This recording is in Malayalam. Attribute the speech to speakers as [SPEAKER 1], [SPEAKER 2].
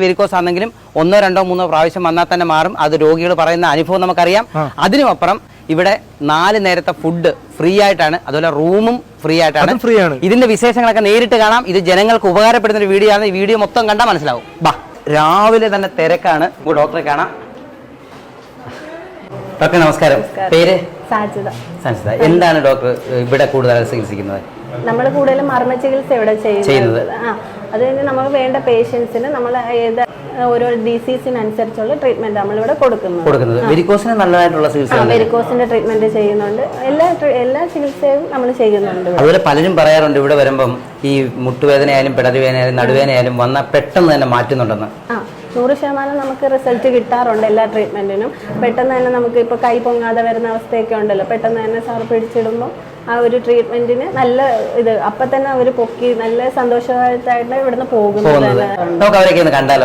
[SPEAKER 1] വെരിക്കോസ് ആണെങ്കിലും 1, 2, 3 പ്രാവശ്യം വന്നാൽ തന്നെ മാറും. അത് രോഗികൾ പറയുന്ന അനുഭവം നമുക്കറിയാം. അതിനുമപ്പുറം ഇവിടെ 4 നേരത്തെ ഫുഡ് ഫ്രീ ആയിട്ടാണ്, അതുപോലെ റൂമും ഫ്രീ ആയിട്ടാണ്. ഇതിന്റെ വിശേഷങ്ങളൊക്കെ നേരിട്ട് കാണാം. ഇത് ജനങ്ങൾക്ക് ഉപകാരപ്പെടുന്ന ഒരു വീഡിയോ ആണ്. ഈ വീഡിയോ മൊത്തം കണ്ടാൽ മനസ്സിലാവും. ബാ, രാവിലെ തന്നെ തിരക്കാണ്. ഡോക്ടറെ കാണാം. ഡോക്ടർ നമസ്കാരം. പേര്?
[SPEAKER 2] സാജിദ.
[SPEAKER 1] എന്താണ് ഡോക്ടർ ഇവിടെ കൂടുതൽ ചികിത്സിക്കുന്നത്?
[SPEAKER 2] നമ്മൾ കൂടുതലും മർമ്മ ചികിത്സ ഇവിടെ ചെയ്യുന്നത്. അത് കഴിഞ്ഞ് നമുക്ക് വേണ്ട പേഷ്യൻസിന് നമ്മൾ ഏത് ഓരോ ഡിസീസിനനുസരിച്ചുള്ള ട്രീറ്റ്മെന്റ് നമ്മളിവിടെ കൊടുക്കുന്നത്.
[SPEAKER 1] വെരിക്കോസിന് നല്ലതായിട്ടുള്ള ചികിത്സ,
[SPEAKER 2] വെരിക്കോസിന്റെ ട്രീറ്റ്മെന്റ് ചെയ്യുന്നുണ്ട്. എല്ലാ ചികിത്സയും നമ്മൾ ചെയ്യുന്നുണ്ട്.
[SPEAKER 1] അതുപോലെ പലരും പറയാറുണ്ട് ഇവിടെ വരുമ്പം ഈ മുട്ടുവേദനയായാലും പിടലുവേദനയായാലും നടുവേദനയായാലും വന്നാൽ പെട്ടെന്ന് തന്നെ മാറ്റുന്നുണ്ടെന്ന്.
[SPEAKER 2] 100% നമുക്ക് റിസൾട്ട് കിട്ടാറുണ്ട് എല്ലാ ട്രീറ്റ്മെന്റിനും. പെട്ടെന്ന് തന്നെ നമുക്ക് ഇപ്പോൾ കൈ പൊങ്ങാതെ വരുന്ന അവസ്ഥയൊക്കെ ഉണ്ടല്ലോ, പെട്ടെന്ന് തന്നെ സാർ പിടിച്ചിടുമ്പോൾ ആ ഒരു ട്രീറ്റ്മെന്റിന് നല്ല ഇത് അപ്പം തന്നെ അവർ പൊക്കി നല്ല സന്തോഷമായിട്ടാണ് ഇവിടുന്ന് പോകുന്നത്.
[SPEAKER 1] നമുക്ക് അവരൊക്കെ ഒന്ന് കണ്ടാലോ?